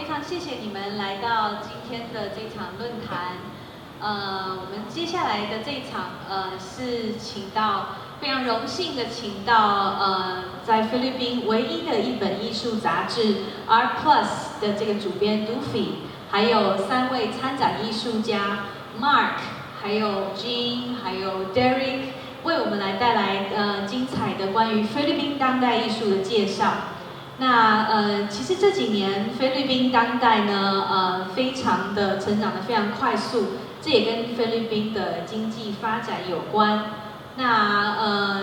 非常谢谢你们来到今天的这场论坛。我们接下来的这一场是非常荣幸的请到在菲律宾唯一的一本艺术杂志 Art Plus 的这个主编 Duffie， 还有3位参展艺术家 Mark， 还有 Jean， 还有 Derek， 为我们来带来精彩的关于菲律宾当代艺术的介绍。那其实这几年菲律宾当代呢，非常的成长得非常快速，这也跟菲律宾的经济发展有关。那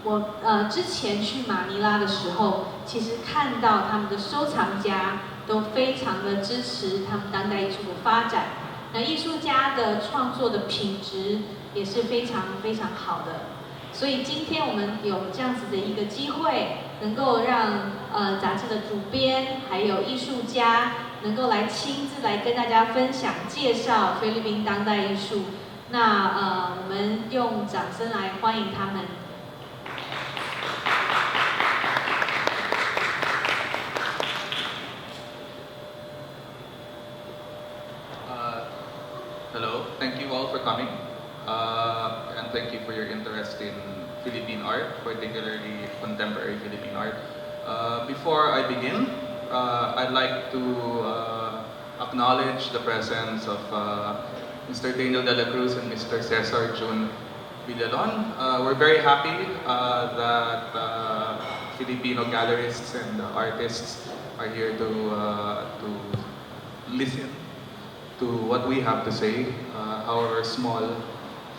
我之前去马尼拉的时候，其实看到他们的收藏家都非常的支持他们当代艺术的发展，那艺术家的创作的品质也是非常非常好的。所以今天我们有这样子的一个机会，能够让杂志的主编还有艺术家能够来亲自来跟大家分享介绍菲律宾当代艺术。那我们用掌声来欢迎他们。Hello, thank you all for coming. And thank you for your interest in Philippine art, particularly contemporary Philippine art. Before I begin, I'd like to acknowledge the presence of Mr. Daniel De La Cruz and Mr. Cesar Jun Villalon. We're very happy that Filipino gallerists and artists are here to listen to what we have to say, however small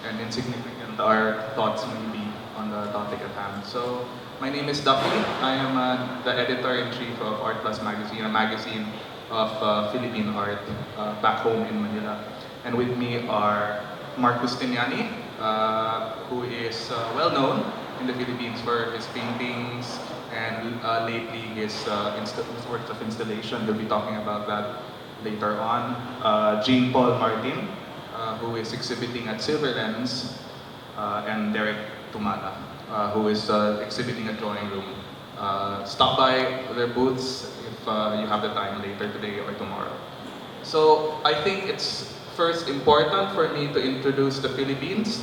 and insignificant our thoughts may be on the topic at hand. So, my name is Duffie. I am the editor-in-chief of Art Plus magazine, a magazine of Philippine art back home in Manila. And with me are JUSTINIANI, who is well known in the Philippines for his paintings and lately his works of installation. We'll be talking about that later on. Jean Paul Martin, who is exhibiting at Silver Lens, and Derek TUMALA, who is exhibiting at Drawing Room. Stop by their booths if you have the time later today or tomorrow. So I think it's first important for me to introduce the Philippines.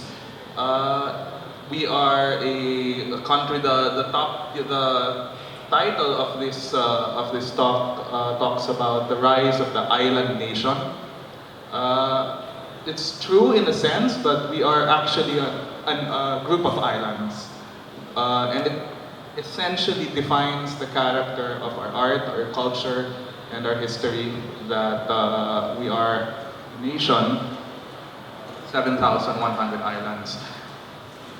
We are a country. The title of this talk talks about the rise of the island nation. It's true in a sense, but we are actually a group of islands, and it essentially defines the character of our art, our culture, and our history. That we are a nation, 7,100 islands.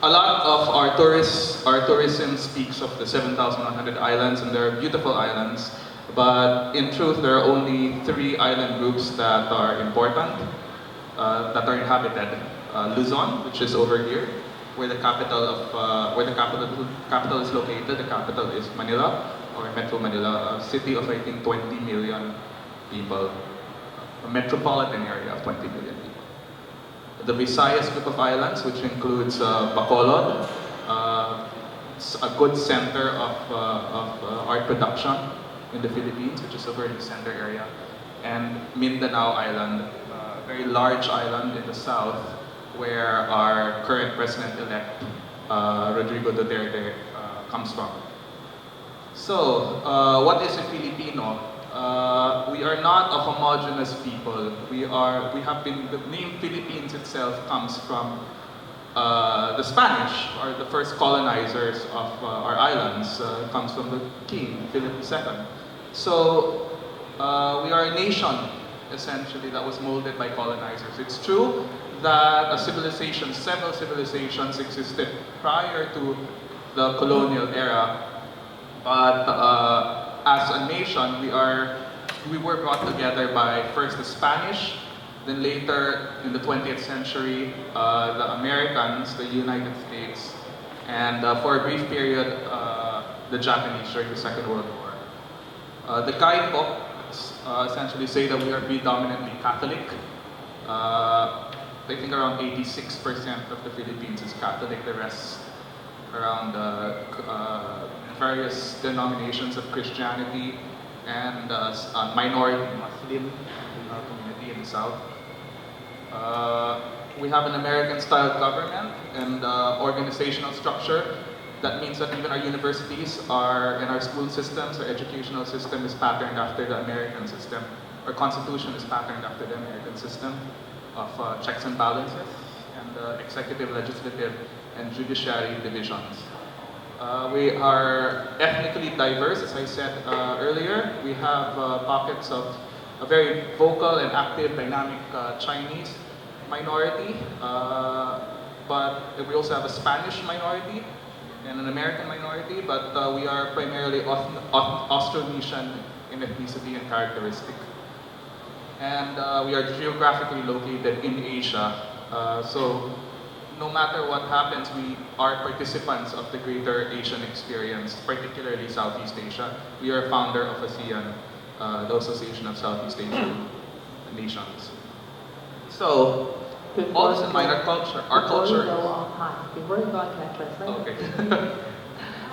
A lot of our tourism speaks of the 7,100 islands, and they're beautiful islands. But in truth, there are only 3 island groups that are important, that are inhabited. Luzon, which is over here, where the capital is located. The capital is Manila, or Metro Manila, a city of I think 20 million people, a metropolitan area of 20 million people. The Visayas group of islands, which includes Bacolod, a good center of art production in the Philippines, which is over in the center area, and Mindanao Island, a very large island in the south, where our current president-elect, Rodrigo Duterte, comes from. So, what is a Filipino? We are not a homogeneous people. The name Philippines itself comes from the Spanish, or the first colonizers of our islands. Comes from the king, Philip II. So, we are a nation, essentially, that was molded by colonizers. It's true that several civilizations existed prior to the colonial era, but as a nation, we were brought together by first the Spanish, then later in the 20th century, the Americans, the United States, and for a brief period, the Japanese during the Second World War. The guidebooks essentially say that we are predominantly Catholic. I think around 86% of the Philippines is Catholic, the rest around various denominations of Christianity, and minority Muslim community in the South. We have an American-style government and organizational structure. That means that even our universities and our school systems, our educational system is patterned after the American system. Our constitution is patterned after the American system of checks and balances and executive, legislative, and judiciary divisions. We are ethnically diverse, as I said earlier. We have pockets of a very vocal and active, dynamic Chinese minority, but we also have a Spanish minority and an American minority, but we are primarily Austronesian in ethnicity and characteristic. And we are geographically located in Asia, so no matter what happens, we are participants of the greater Asian experience, particularly Southeast Asia. We are founder of ASEAN, the Association of Southeast Asian Nations. So, all this in mind, our culture. Before you go on, can I translate? Okay.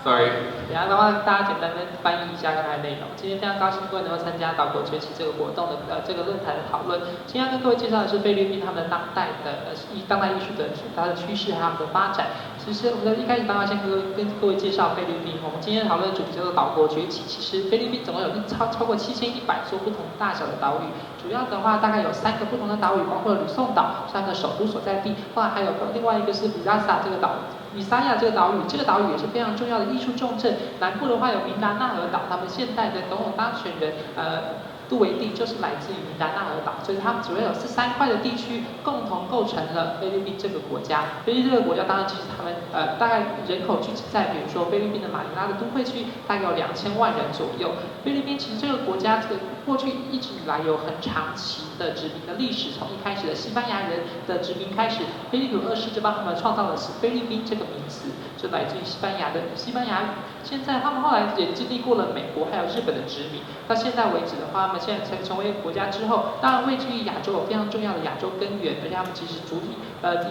Sorry. 等下的话，大家简单的翻译一下刚才内容。今天非常高兴各位能够参加岛国崛起这个活动的这个论坛的讨论。今天要跟各位介绍的是菲律宾他们的当代艺术的它的趋势还有它们的发展。其实我们一开始当然先跟各位介绍菲律宾。我们今天讨论的主题叫做岛国崛起。其实菲律宾总共有超过7100座不同大小的岛屿。主要的话大概有3个不同的岛屿，包括吕宋岛是它的首都所在地，后来还有另外一个是比萨萨这个岛。米沙亚这个岛屿，这个岛屿也是非常重要的艺术重镇。南部的话有明达纳尔岛，他们现代的总统当选人杜维蒂就是来自于明达纳尔岛，所以它们主要有3块的地区共同构成了菲律宾这个国家。菲律宾这个国家当然其实他们大概人口聚集在比如说菲律宾的马尼拉的都会区，大概有2000万人左右。菲律宾其实这个国家过去一直以来有很长期的殖民的历史，从一开始的西班牙人的殖民开始，菲利普2世就帮他们创造的是菲律宾这个名词，就来自于西班牙语。现在他们后来也经历过了美国还有日本的殖民，到现在为止的话，他们现在成为国家之后，当然位居于亚洲有非常重要的亚洲根源，而且他们其实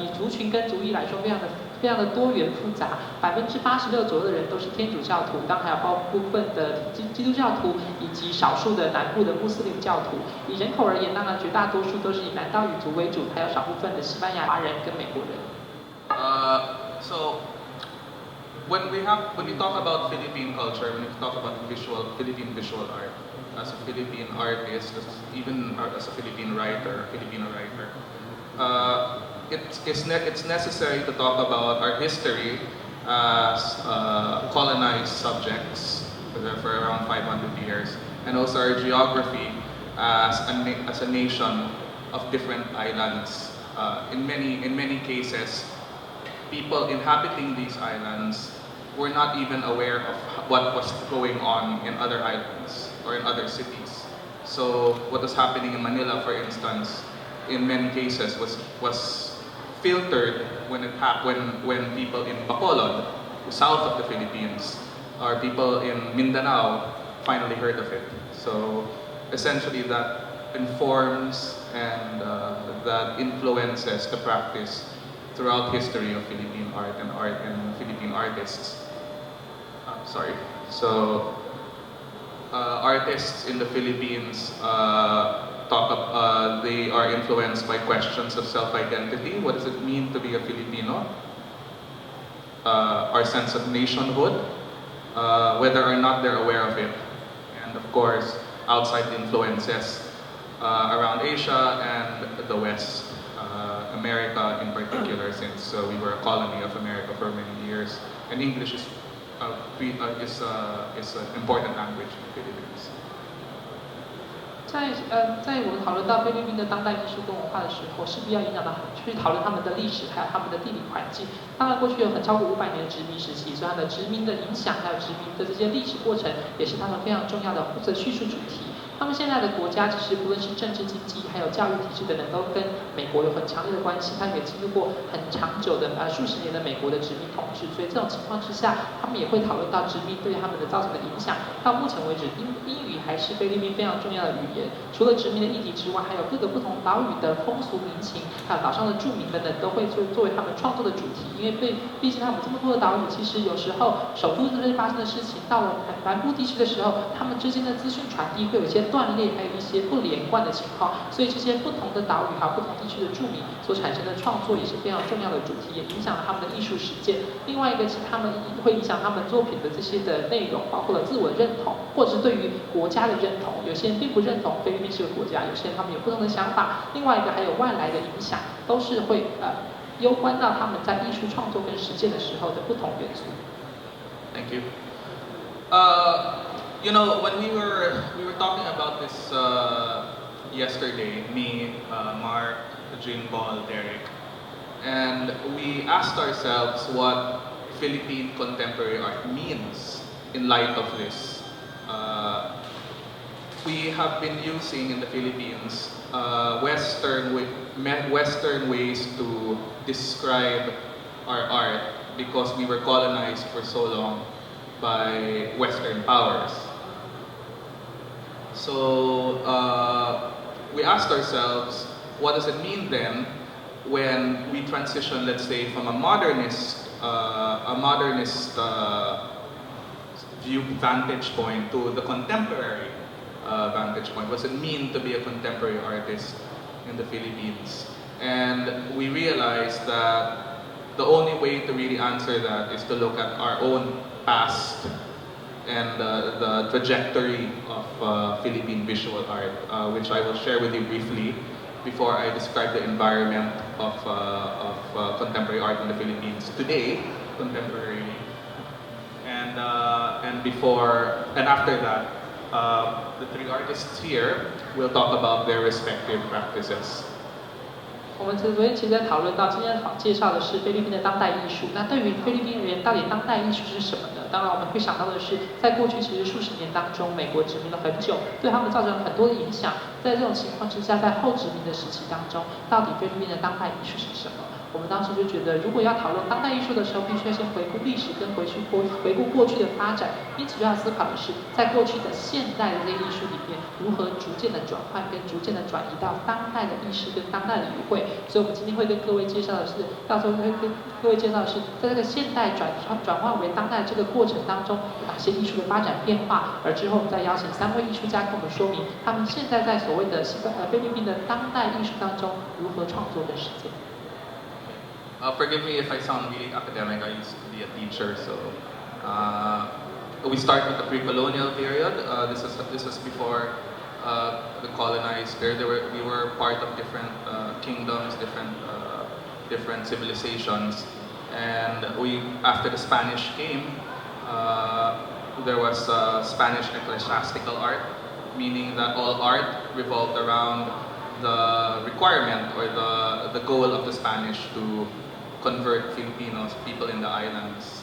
以族群跟族裔来说非常的多元复杂，86%左右的人都是天主教徒，当然还有部分的基督教徒以及少数的南部的穆斯林教徒。以人口而言，当然绝大多数都是以南岛语族为主，还有少部分的西班牙华人跟美国人。So when we talk about Philippine culture, when we talk about Philippine visual art, as a Philippine artist, even as a Philippine writer, it's necessary to talk about our history as colonized subjects for around 500 years, and also our geography as a nation of different islands. In many cases, people inhabiting these islands were not even aware of what was going on in other islands or in other cities. So what was happening in Manila, for instance, in many cases was filtered when people in Bacolod, south of the Philippines, or people in Mindanao finally heard of it. So essentially that informs and that influences the practice throughout history of Philippine art and Philippine artists. So artists in the Philippines they are influenced by questions of self-identity. What does it mean to be a Filipino? Our sense of nationhood, whether or not they're aware of it. And of course, outside influences around Asia and the West. America in particular, since we were a colony of America for many years, and English is an important language in the Philippines. 在我们讨论到菲律宾的当代艺术跟文化的时候，势必要引导到去讨论他们的历史，还有他们的地理环境。当然，过去有超过500年的殖民时期，所以它的殖民的影响，还有殖民的这些历史过程，也是他们非常重要的叙述主题。他们现在的国家其实不论是政治经济还有教育体制等等，都跟美国有很强烈的关系，他们也经历过很长久的数十年的美国的殖民统治，所以这种情况之下，他们也会讨论到殖民对他们的造成的影响。到目前为止，英语还是菲律宾非常重要的语言。除了殖民的议题之外，还有各个不同岛屿的风俗民情，还有岛上的住民等等，都会作为他们创作的主题。因为毕竟他们这么多的岛屿，其实有时候首都这边发生的事情，到了南部地区的时候，他们之间的资讯传递会有一些断裂，还有一些不连贯的情况。所以这些不同的岛屿还有不同地区的住民所产生的创作也是非常重要的主题，也影响了他们的艺术实践。另外一个是他们会影响他们作品的这些的内容，包括了自我认同，或者是对于国家的认同。有些人并不认同菲律宾是个国家，有些人他们有不同的想法。另外一个还有外来的影响，都是会攸关到他们在艺术创作跟实践的时候的不同元素。Thank you. You know, when we were talking about this yesterday, me, Mark, Jim, Paul, Derek, and we asked ourselves what Philippine contemporary art means in light of this. We have been using in the Philippines Western ways to describe our art because we were colonized for so long by Western powers. So we asked ourselves, what does it mean then when we transition, let's say, from a modernist view vantage point to the contemporary vantage point? What does it mean to be a contemporary artist in the Philippines? And we realized that the only way to really answer that is to look at our own past and the trajectory of Philippine visual art, which I will share with you briefly before I describe the environment of contemporary art in the Philippines today, contemporarily, and after that, the three artists here will talk about their respective practices. 我们昨天其实在讨论到，今天介绍的是菲律宾的当代艺术。那对于菲律宾而言，到底当代艺术是什么呢？当然，我们会想到的是，在过去其实数十年当中，美国殖民了很久，对他们造成了很多的影响。在这种情况之下，在后殖民的时期当中，到底菲律宾的当代艺术是什么？我们当时就觉得，如果要讨论当代艺术的时候，必须要先回顾历史，跟回顾过去的发展。因此，就要思考的是，在过去的现代的这些艺术里面，如何逐渐的转换，跟逐渐的转移到当代的意识跟当代的语汇。所以，我们今天会跟各位介绍的是，到时候会跟各位介绍的是，在这个现代转换为当代这个过程当中，有哪些艺术的发展变化。而之后，我们再邀请3位艺术家跟我们说明，他们现在在所谓的菲律宾的当代艺术当中如何创作跟实践。Forgive me if I sound really academic. I used to be a teacher, so we start with the pre-colonial period. This is before the colonized period. We were part of different kingdoms, different civilizations, and after the Spanish came, there was Spanish ecclesiastical art, meaning that all art revolved around the requirement or the goal of the Spanish to convert Filipinos, people in the islands,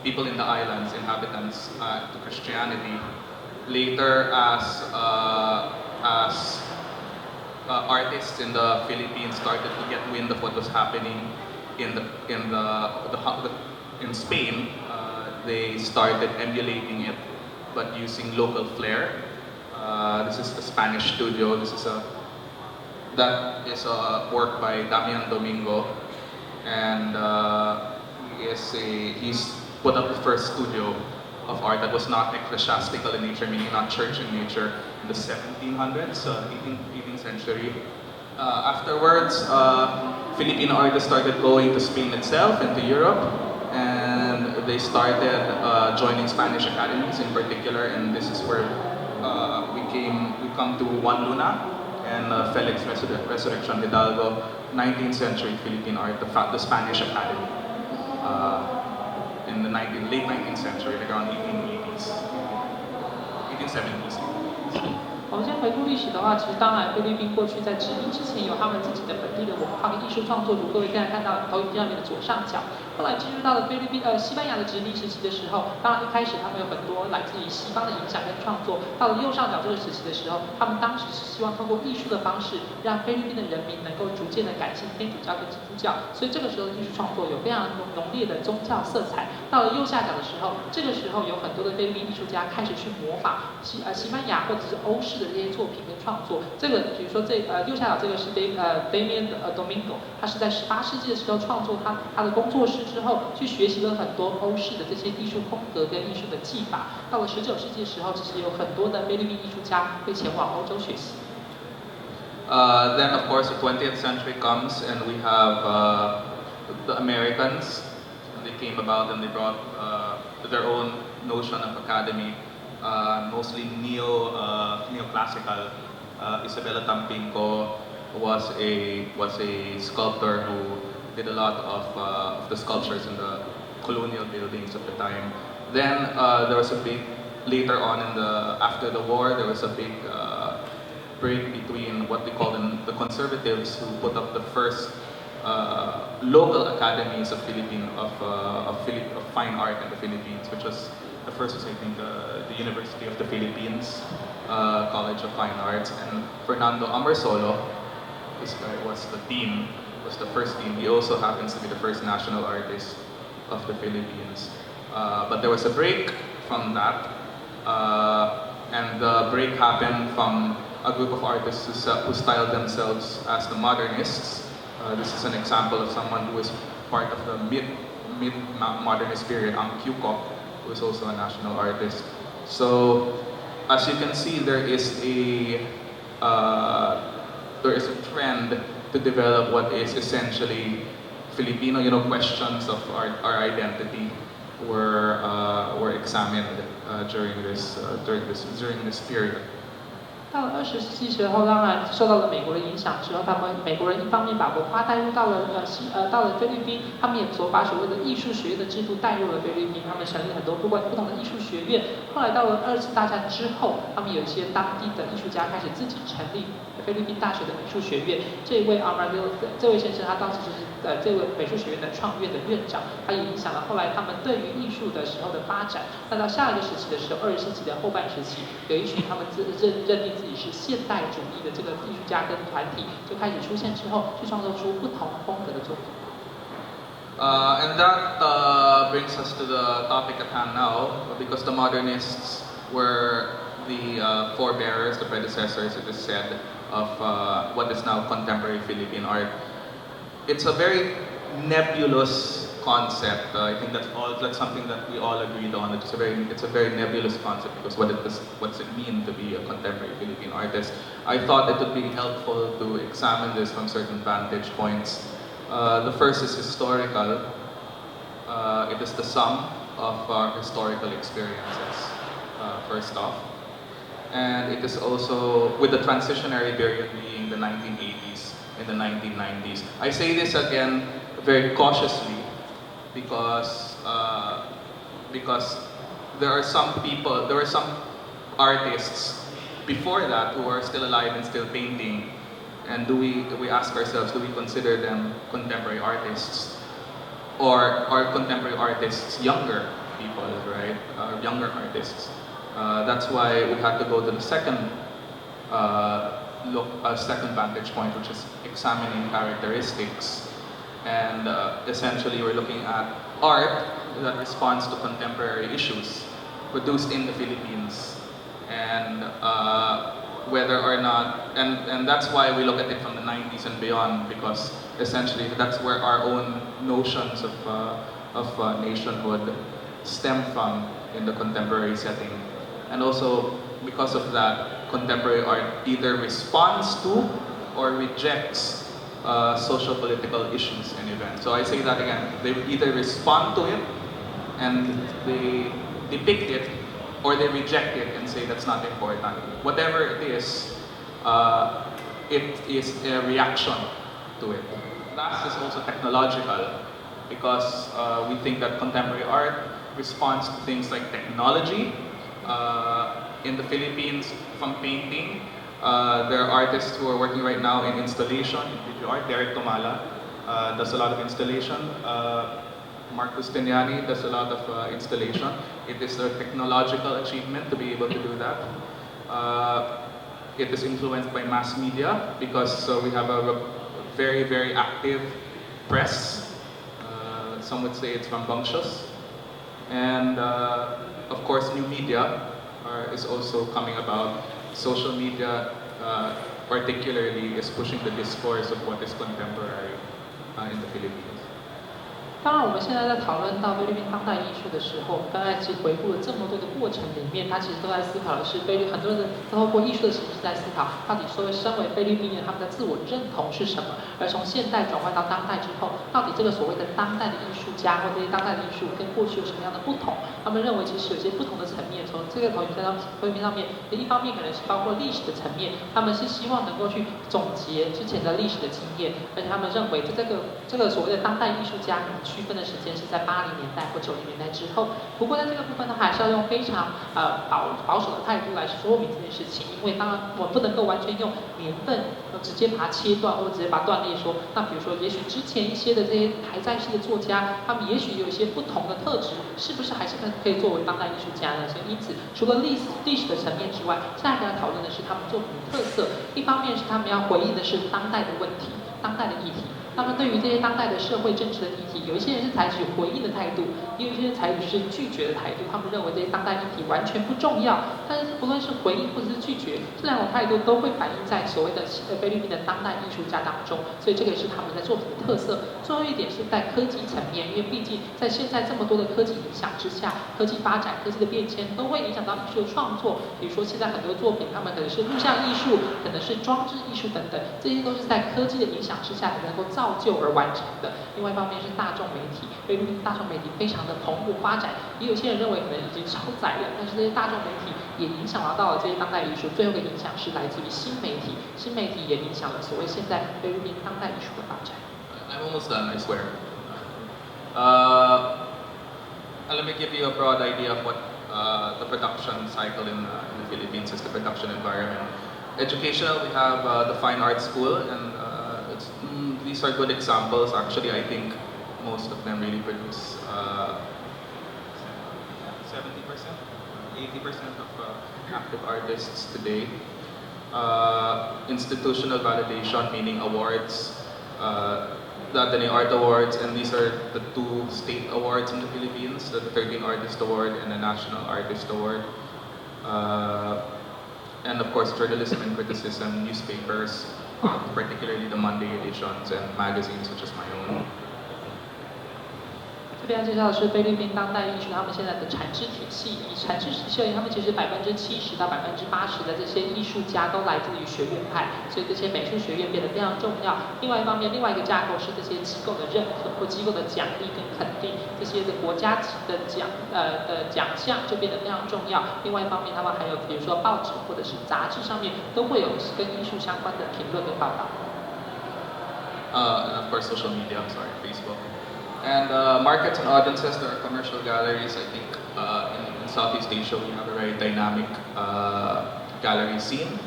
people in the islands, inhabitants, to Christianity. Later, as artists in the Philippines started to get wind of what was happening in Spain, they started emulating it, but using local flair. This is the Spanish studio. That is a work by Damian Domingo, and he's put up the first studio of art that was not ecclesiastical in nature, meaning not church in nature, in the 1700s, 18th century. Afterwards, Filipino artists started going to Spain itself, into Europe, and they started joining Spanish academies in particular, and this is where we come to Juan Luna and Felix Resurrection Hidalgo, 19th century Philippine art, the Spanish Academy, in the late 19th century, like around 1870s. 我们先回顾历史的话，其实当然菲律宾过去在殖民之前有他们自己的本地的文化跟艺术创作，如各位现在看到投影片上面的左上角。后来进入到了西班牙的殖民时期的时候，当然一开始他们有很多来自于西方的影响跟创作。到了右上角这个时期的时候，他们当时是希望通过艺术的方式，让菲律宾的人民能够逐渐的改信天主教跟基督教，所以这个时候的艺术创作有非常浓烈的宗教色彩。到了右下角的时候，这个时候有很多的菲律宾艺术家开始去模仿西班牙或者是欧式的这些作品跟创作。这个比如说右下角这个是Damian Domingo， 他是在18世纪的时候创作他的工作室之后，去学习了很多欧式的这些艺术风格跟艺术的技法。到了19世纪的时候，其实有很多的菲律宾艺术家会前往欧洲学习。Then of course the 20th century comes and we have the Americans. They came about and they brought their own notion of academy, mostly neoclassical. Isabella Tampinco was a sculptor who did a lot of the sculptures in the colonial buildings of the time. Then there was a big, later on after the war, there was a big break between what we call the conservatives, who put up the first local academies of fine art in the Philippines, which was the first was I think the University of the Philippines, College of Fine Arts, and Fernando Amorsolo, this guy was the first dean. He also happens to be the first national artist of the Philippines. But there was a break from that, and the break happened from a group of artists who styled themselves as the modernists. This is an example of someone who is part of the mid-modernist period, Ang Kyuko, who is also a national artist. So, as you can see, there is a trend to develop what is essentially Filipino, questions of our identity were examined during this period. 到了20世纪时候，当然受到了美国的影响之后，美国人一方面把文化带入到了菲律宾，他们也把所谓的艺术学院的制度带入了菲律宾，他们成立很多不同的艺术学院。后来到了2次大战之后，他们有一些当地的艺术家开始自己成立菲律宾大学的美术学院。这位这位先生，他当时就是这位美术学院的创院的院长，他也影响了后来他们对于艺术的时候的发展。那到下一个时期的时候，20世纪的后半时期，有一群他们认定自己是现代主义的这个艺术家跟团体就开始出现之后，去创作出不同风格的作品。And that brings us to the topic at hand now, because the modernists were the forebearers, the predecessors, it is said, of what is now contemporary Philippine art. It's a very nebulous concept. I think that's something that we all agreed on. It's a very nebulous concept, because what's it mean to be a contemporary Philippine artist? I thought it would be helpful to examine this from certain vantage points. The first is historical. It is the sum of our historical experiences, first off. And it is also, with the transitionary period being the 1980s and the 1990s. I say this again very cautiously, because there are some artists before that who are still alive and still painting, and we ask ourselves, do we consider them contemporary artists, or are contemporary artists younger people, right? Younger artists. That's why we had to go to the second vantage point, which is examining characteristics. And essentially we're looking at art that responds to contemporary issues produced in the Philippines, and whether or not, and that's why we look at it from the 90s and beyond, because essentially that's where our own notions of nationhood stem from in the contemporary setting. And also because of that, contemporary art either responds to or rejects social political issues and events. So I say that again, they either respond to it and they depict it, or they reject it and say that's not important. Whatever it is a reaction to it. Last is also technological, because we think that contemporary art responds to things like technology, in the Philippines, from painting, there are artists who are working right now in installation, in video art. Derek TUMALA does a lot of installation. JUSTINIANI does a lot of installation. It is a technological achievement to be able to do that. It is influenced by mass media because we have a very, very active press. Some would say it's rambunctious. And of course, new media is also coming about. Social media particularly is pushing the discourse of what is contemporary in the Philippines. 当然，我们现在在讨论到菲律宾当代艺术的时候，刚才其实回顾了这么多的过程里面，他其实都在思考的是很多人透过艺术的形式在思考，到底说身为菲律宾人他们的自我认同是什么？而从现代转换到当代之后，到底这个所谓的当代的艺术家或这些当代的艺术跟过去有什么样的不同？他们认为其实有些不同的层面，从这个投影在菲律宾上面，一方面可能是包括历史的层面，他们是希望能够去总结之前的历史的经验，而且他们认为这个所谓的当代艺术家区分的时间是在80年代或90年代之后。不过在这个部分呢，还是要用非常保守的态度来说明这件事情，因为当然我不能够完全用年份直接把它切断，或者直接把它断裂说，那比如说也许之前一些的这些还在世的作家，他们也许有一些不同的特质，是不是还是可以作为当代艺术家呢？所以因此除了历史的层面之外，下一个要讨论的是他们作品的特色。一方面是他们要回应的是当代的问题、当代的议题。他们对于这些当代的社会政治的议题，有一些人是采取回应的态度，也有一些人采取是拒绝的态度。他们认为这些当代议题完全不重要，但是不论是回应或者是拒绝，这两种态度都会反映在所谓的菲律宾的当代艺术家当中。所以这个也是他们在作品的特色。最后一点是在科技层面，因为毕竟在现在这么多的科技影响之下，科技发展、科技的变迁都会影响到艺术的创作。比如说现在很多作品，他们可能是录像艺术，可能是装置艺术等等，这些都是在科技的影响之下才能够造就而完成的。另外一方面是大众媒体，菲律宾大众媒体非常的蓬勃发展，也有些人认为可能已经超载了，但是这些大众媒体也影响到了这些当代艺术。最后一个影响是来自于新媒体，新媒体也影响了所谓现在菲律宾当代艺术的发展。I'm almost done, I swear. Let me give you a broad idea of what the production cycle in the Philippines is, the production environment. Educational, we have the Fine Arts School, and these are good examples. Actually, I think most of them really produce 70%, 80% of active artists today. Institutional validation, meaning awards, the Nanny Art Awards, and these are the 2 state awards in the Philippines, the 13 Artist Award and the National Artist Award. And of course, journalism and criticism, newspapers, particularly the Monday editions and magazines such as my own. 这边要介绍的是菲律宾当代艺术他们现在的产制体系。以产制体系而言，他们其实70%到80%的这些艺术家都来自于学院派，所以这些美术学院变得非常重要。另外一方面，另外一个架构是这些机构的认可或机构的奖励跟肯定，这些的国家级的奖项就变得非常重要。另外一方面，他们还有比如说报纸或者是杂志上面都会有跟艺术相关的评论跟报道。And of course, social media. Sorry, Facebook. And markets and audiences, there are commercial galleries. I think in Southeast Asia we have a very dynamic gallery scene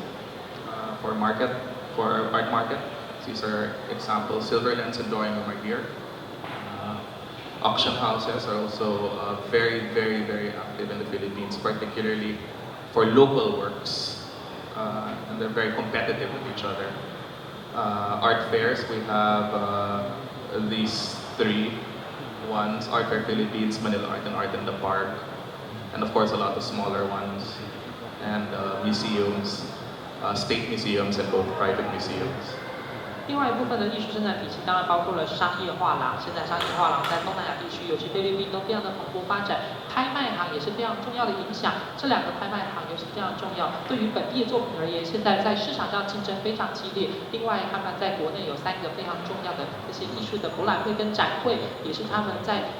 for art market. These are examples. Silver Lens and Drawing Room are here. Auction houses are also very, very, very active in the Philippines, particularly for local works. And they're very competitive with each other. Art fairs, we have these 3 ones: Art Fair Philippines, Manila Art and Art in the Park, and of course a lot of smaller ones, and museums, state museums and both private museums. 另外一部分的艺术生产体系当然包括了商业画廊，现在商业画廊在东南亚地区，尤其菲律宾都非常的蓬勃发展。拍卖行也是非常重要的影响，这2个拍卖行也是非常重要。对于本地的作品而言，现在在市场上竞争非常激烈。另外，他们在国内有3个非常重要的这些艺术的博览会跟展会，也是他们在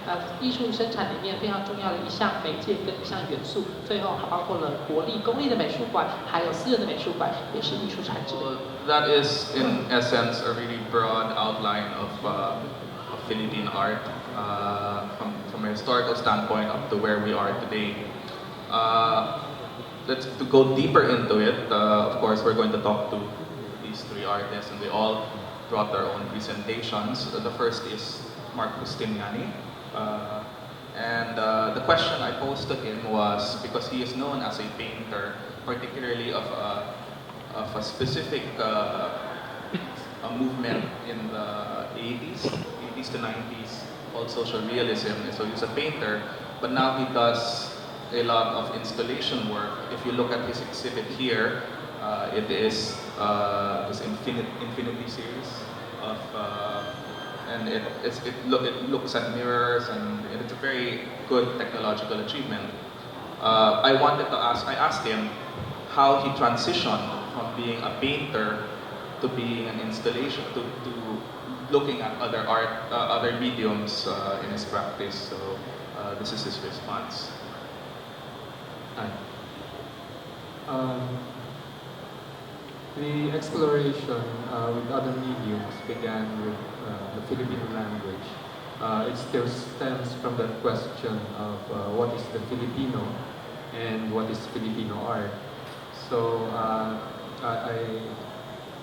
艺术生产里面非常重要的一项媒介跟一项元素。最后还包括了国立、公立的美术馆，还有私人的美术馆，也是艺术产值的。That is, in essence, a really broad outline of Philippine art from a historical standpoint up to where we are today. to go deeper into it, of course, we're going to talk to these three artists, and they all brought their own presentations. The first is JUSTINIANI. And the question I posed to him was, because he is known as a painter, particularly of a specific a movement in the 80s to 90s, called social realism. So he's a painter, but now he does a lot of installation work. If you look at his exhibit here, it is this infinity series of, and it looks at mirrors, and it's a very good technological achievement. I asked him how he transitioned from being a painter to being an installation, to looking at other art, other mediums in his practice. So this is his response. Hi. The exploration with other mediums began with the Philippine language. It still stems from that question of what is the Filipino and what is Filipino art. So I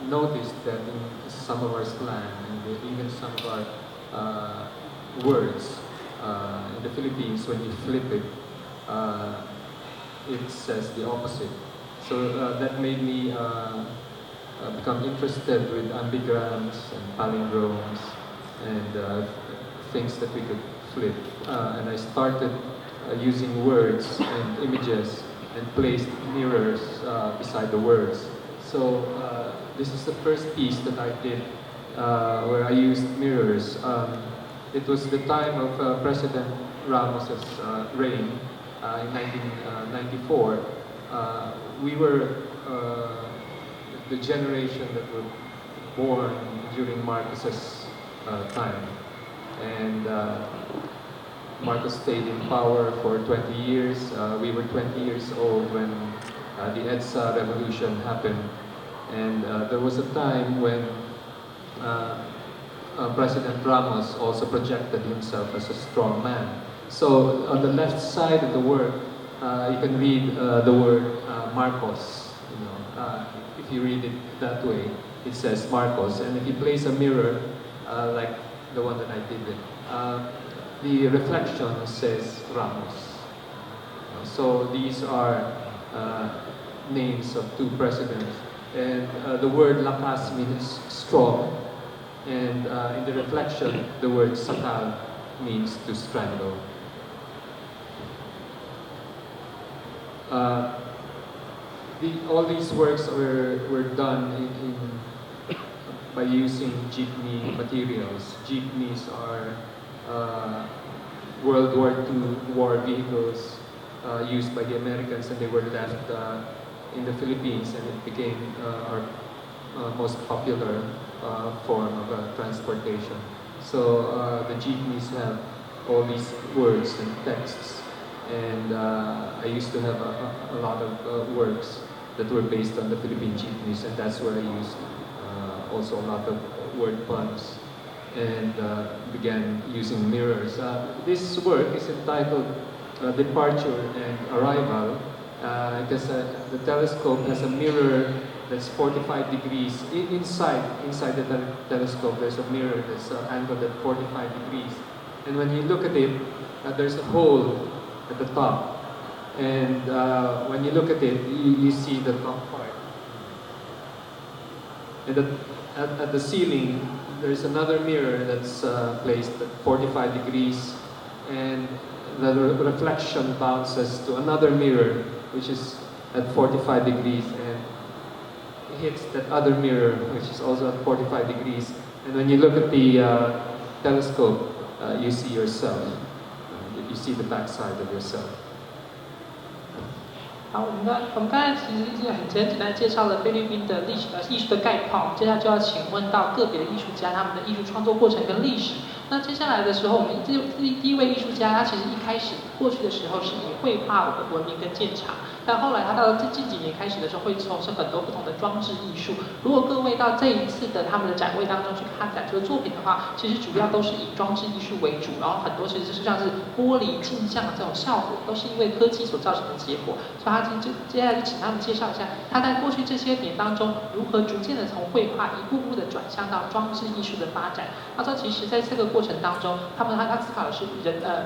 noticed that in some of our slang and even some of our words in the Philippines, when you flip it, it says the opposite. So that made me become interested with ambigrams and palindromes and things that we could flip. And I started using words and images and placed mirrors beside the words. So this is the first piece that I did where I used mirrors. It was the time of President Ramos's reign in 1994. We were the generation that were born during Marcos's time. And Marcos stayed in power for 20 years. We were 20 years old when the EDSA revolution happened. And there was a time when President Ramos also projected himself as a strong man. So on the left side of the work, you can read the word Marcos. You know, if you read it that way, it says Marcos. And if you place a mirror, like the one that I did, the reflection says Ramos. So these are names of two presidents. And the word lakas means strong. And in the reflection, the word sakal means to strangle. All these works were done by using jeepney materials. Jeepneys are World War II war vehicles used by the Americans, and they were left in the Philippines, and it became our most popular form of transportation. So the jeepneys have all these words and texts, and I used to have a lot of works that were based on the Philippine jeepneys, and that's where I used also a lot of word puns and began using mirrors. This work is entitled Departure and Arrival, because the telescope has a mirror that's 45 degrees. Inside the telescope, there's a mirror that's angled at 45 degrees. And when you look at it, there's a hole at the top. And when you look at it, you see the top part. And at the ceiling, there's another mirror that's placed at 45 degrees. And the reflection bounces to another mirror, which is at 45 degrees, and hits that other mirror, which is also at 45 degrees. And when you look at the telescope, you see yourself. You see the backside of yourself. 好，我们刚才其实已经很简单介绍了菲律宾的历史艺术的概况，接下来就要请问到个别的艺术家他们的艺术创作过程跟历史。那接下来的时候，我们第一位艺术家，他其实一开始过去的时候是以绘画闻名跟见长。但后来他到了近几年开始的时候，会从事很多不同的装置艺术。如果各位到这一次的他们的展位当中去看展出的作品的话，其实主要都是以装置艺术为主，然后很多其实是像是玻璃镜像的这种效果，都是因为科技所造成的结果。所以他接下来就请他们介绍一下，他在过去这些年当中如何逐渐的从绘画一步步的转向到装置艺术的发展。他说，其实在这个过程当中，他思考的是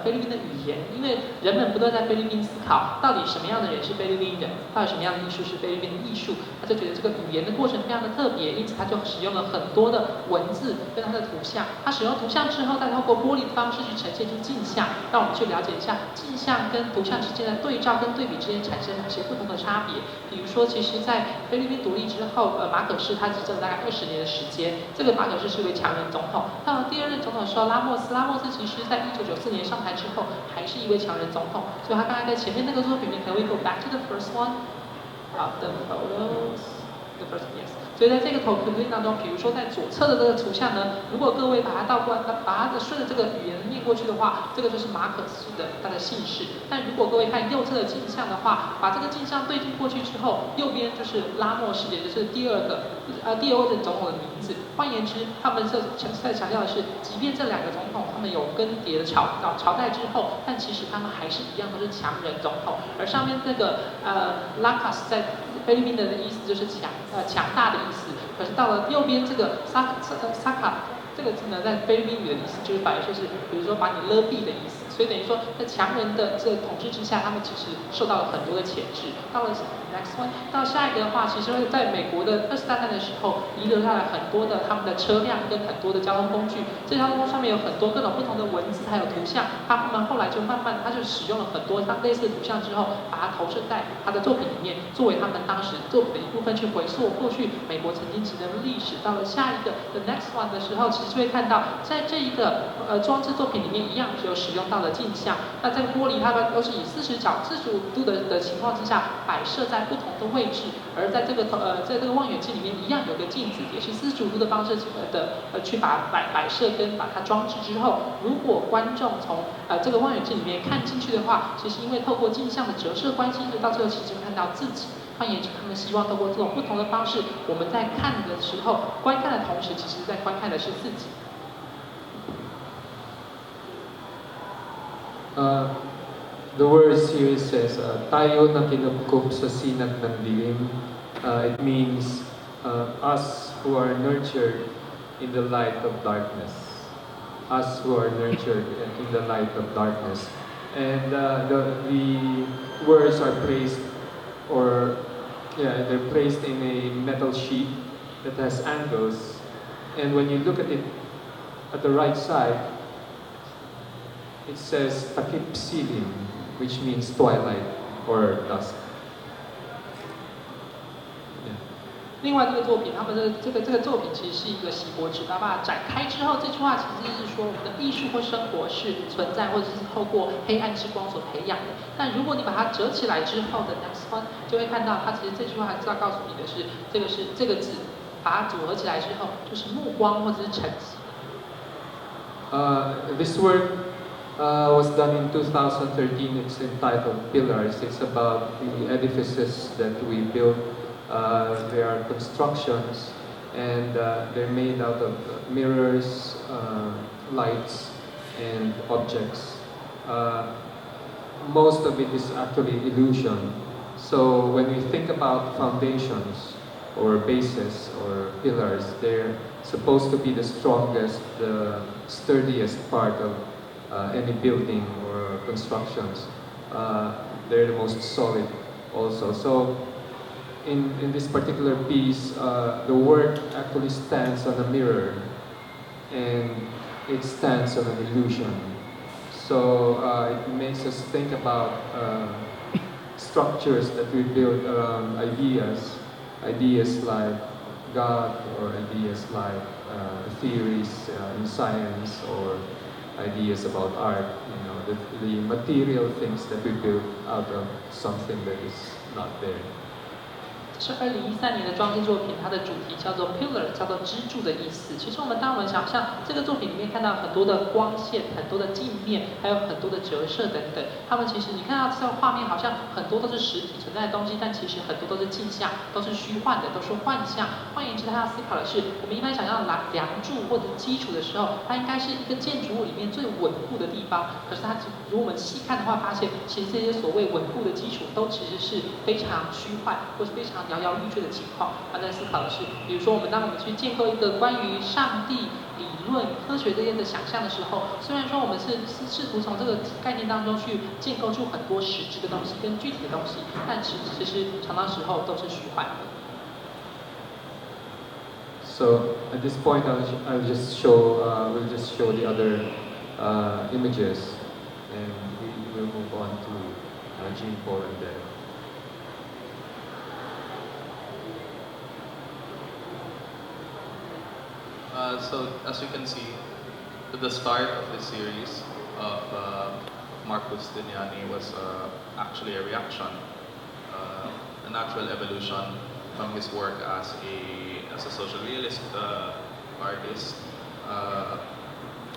菲律宾的语言，因为人们不断在菲律宾思考，到底什么样的人是菲律宾人，到底什么样的艺术是菲律宾的艺术。他就觉得这个语言的过程非常的特别，因此他就使用了很多的文字跟他的图像。他使用图像之后，再透过玻璃的方式去呈现出镜像，让我们去了解一下镜像跟图像之间的对照跟对比之间产生哪些不同的差别。比如说，其实在菲律宾独立之后，马可仕他执政了大概20年的时间，这个马可仕是位强人总统。到了第二任总统的时候，拉莫斯其实在1994年上台之后，还是一位强人总统，所以他刚才在前面那个作品里面 ，Can we go back to the first one？ 好的 photos，the first yes。所以在这个图片当中，比如说在左侧的这个图像呢，如果各位把它倒过来，把它顺着这个语言念过去的话，这个就是马可仕的他的姓氏。但如果各位看右侧的镜像的话，把这个镜像对应过去之后，右边就是拉莫仕，也就是第二任总统的名字。换言之，他们在强调的是，即便这两个总统他们有更迭的朝代之后，但其实他们还是一样都是强人总统。而上面这个拉卡斯在菲律宾的意思就是强大的意思，可是到了右边这个萨卡这个字呢，在菲律宾语的意思就是反而就是，比如说把你勒毙的意思。所以等于说，在强人的这个统治之下，他们其实受到了很多的钳制。到了 next one， 到下一个的话，其实会在美国的2次大战的时候，遗留下来很多的他们的车辆跟很多的交通工具。这交通工具上面有很多各种不同的文字还有图像。他们后来就慢慢，他就使用了很多类似的图像之后，把它投射在他的作品里面，作为他们当时作品的一部分去回溯过去美国曾经经历的历史。到了下一个 the next one 的时候，其实会看到在这一个装置作品里面一样有使用到的镜像。那这个玻璃它们都是以45度的情况之下摆设在不同的位置，而在这个望远镜里面一样有个镜子，也是45度的方式去把摆设跟把它装置之后，如果观众从这个望远镜里面看进去的话，其实因为透过镜像的折射关系，就到最后其实看到自己。换言之，他们希望透过这种不同的方式，我们在看的时候，观看的同时，其实在观看的是自己。The words here says, tayo na kinupkup sa sinag ng dilim. It means us who are nurtured in the light of darkness. Us who are nurtured in the light of darkness. And the words are placed, they're placed in a metal sheet that has angles. And when you look at it at the right side, it says takip silim, which means twilight or dusk. 另外这个作品，他们的这个作品其实是一个锡箔纸，把它展开之后，这句话其实是说我们的艺术或生活是存在或者是透过黑暗之光所培养的。但如果你把它折起来之后的 next one， 就会看到它其实这句话还是要告诉你的是，这个字，把它组合起来之后就是目光或者是晨曦。This work was done in 2013. It's entitled Pillars. It's about the edifices that we build. They are constructions, and they're made out of mirrors, lights, and objects. Most of it is actually illusion. So when we think about foundations, or bases, or pillars, they're supposed to be the strongest, the sturdiest part of any building or constructions. They're the most solid also. So in this particular piece, the work actually stands on a mirror, and it stands on an illusion. So it makes us think about structures that we build around ideas like God, or ideas like theories in science, or ideas about art, the material things that we build out of something that is not there. 是2013年的装置作品，它的主题叫做 Pillar， 叫做支柱的意思。其实当我们想象这个作品里面看到很多的光线、很多的镜面，还有很多的折射等等。它们其实你看到这个画面好像很多都是实体存在的东西，但其实很多都是镜像，都是虚幻的，都是幻象。换言之，它要思考的是，我们一般想要梁柱或者基础的时候，它应该是一个建筑物里面最稳固的地方。可是如果我们细看的话，发现其实这些所谓稳固的基础都其实是非常虚幻或是非常摇摇欲坠的情况。他在思考的是，比如说当我们去建构一个关于上帝、理论、科学这些的想象的时候，虽然说我们是试图从这个概念当中去建构出很多实质的东西跟具体的东西，但其实常常时候都是虚幻的。So at this point, we'll just show the other images, and we will move on to Jean Paul and then. So as you can see, the start of this series of JUSTINIANI was actually a reaction, a natural evolution from his work as a social realist artist,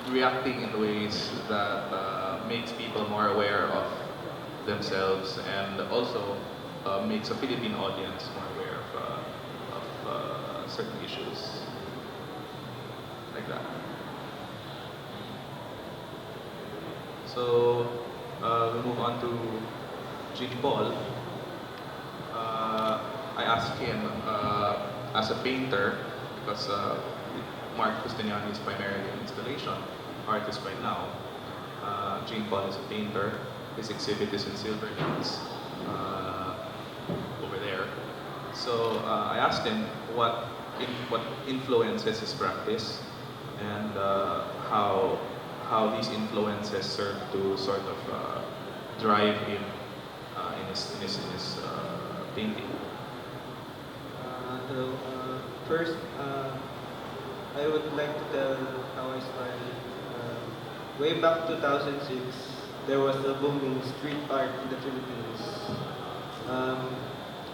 reacting in ways that makes people more aware of themselves and also makes a Philippine audience more aware of certain issues. Like that. So we move on to Jean Paul. I asked him as a painter, because JUSTINIANI is primarily an installation artist right now. Jean Paul is a painter. His exhibit is in Silver Hills over there. So I asked him what influences his practice, and how these influences serve to sort of drive him in his painting. Hello. First, I would like to tell how I started. Way back 2006, there was a booming street art in the Philippines.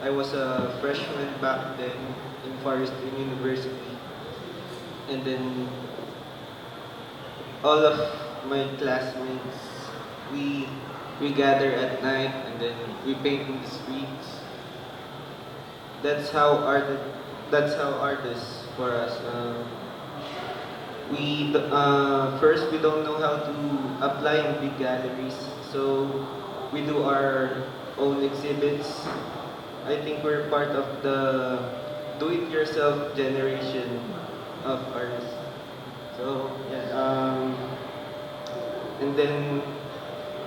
I was a freshman back then in Forest Green University, and then all of my classmates, we gather at night and then we paint in the streets. That's how artists for us. First we don't know how to apply in big galleries, so we do our own exhibits. I think we're part of the do-it-yourself generation of artists. So yeah, and then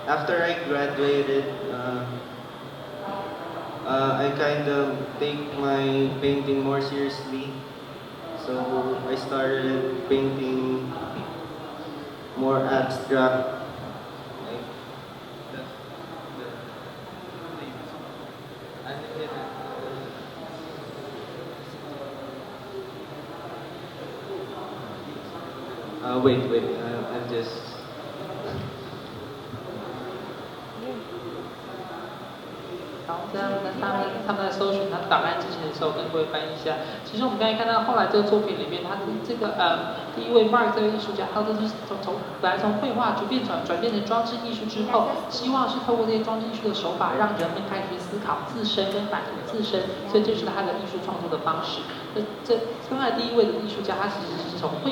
after I graduated, I kind of take my painting more seriously. So I started painting more abstract. Wait, I'm just. 好，这样他们在搜寻他档案之前的时候，跟各位翻译一下。其实我们刚才看到后来这个作品里面，他这个第一位 Mark 这位艺术家，他都是本来从绘画转变成装置艺术之后，希望是透过这些装置艺术的手法，让人们开始去思考自身跟反映自身，所以这是他的艺术创作的方式。这刚才第一位的艺术家，他其实是从从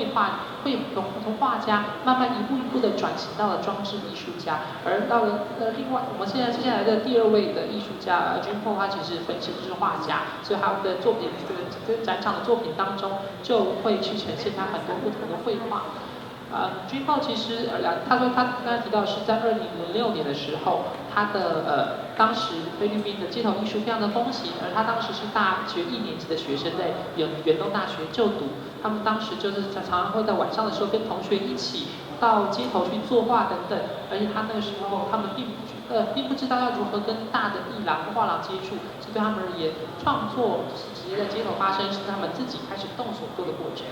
画家慢慢一步一步的转型到了装置艺术家，而到了另外我们现在接下来的第二位的艺术家Jean Paul，他其实本身就是画家，所以他的作品这个展场的作品当中就会去呈现他很多不同的绘画。Jean Paul其实他说他刚才提到是在2006年的时候，他的当时菲律宾的街头艺术非常的风行，而他当时是大学1年级的学生，在远东大学就读。他们当时就是常常会在晚上的时候跟同学一起到街头去作画等等，而且他那个时候他们并不知道要如何跟大的艺廊或画廊接触，所以对他们而言，创作是直接在街头发生，是他们自己开始动手做的过程。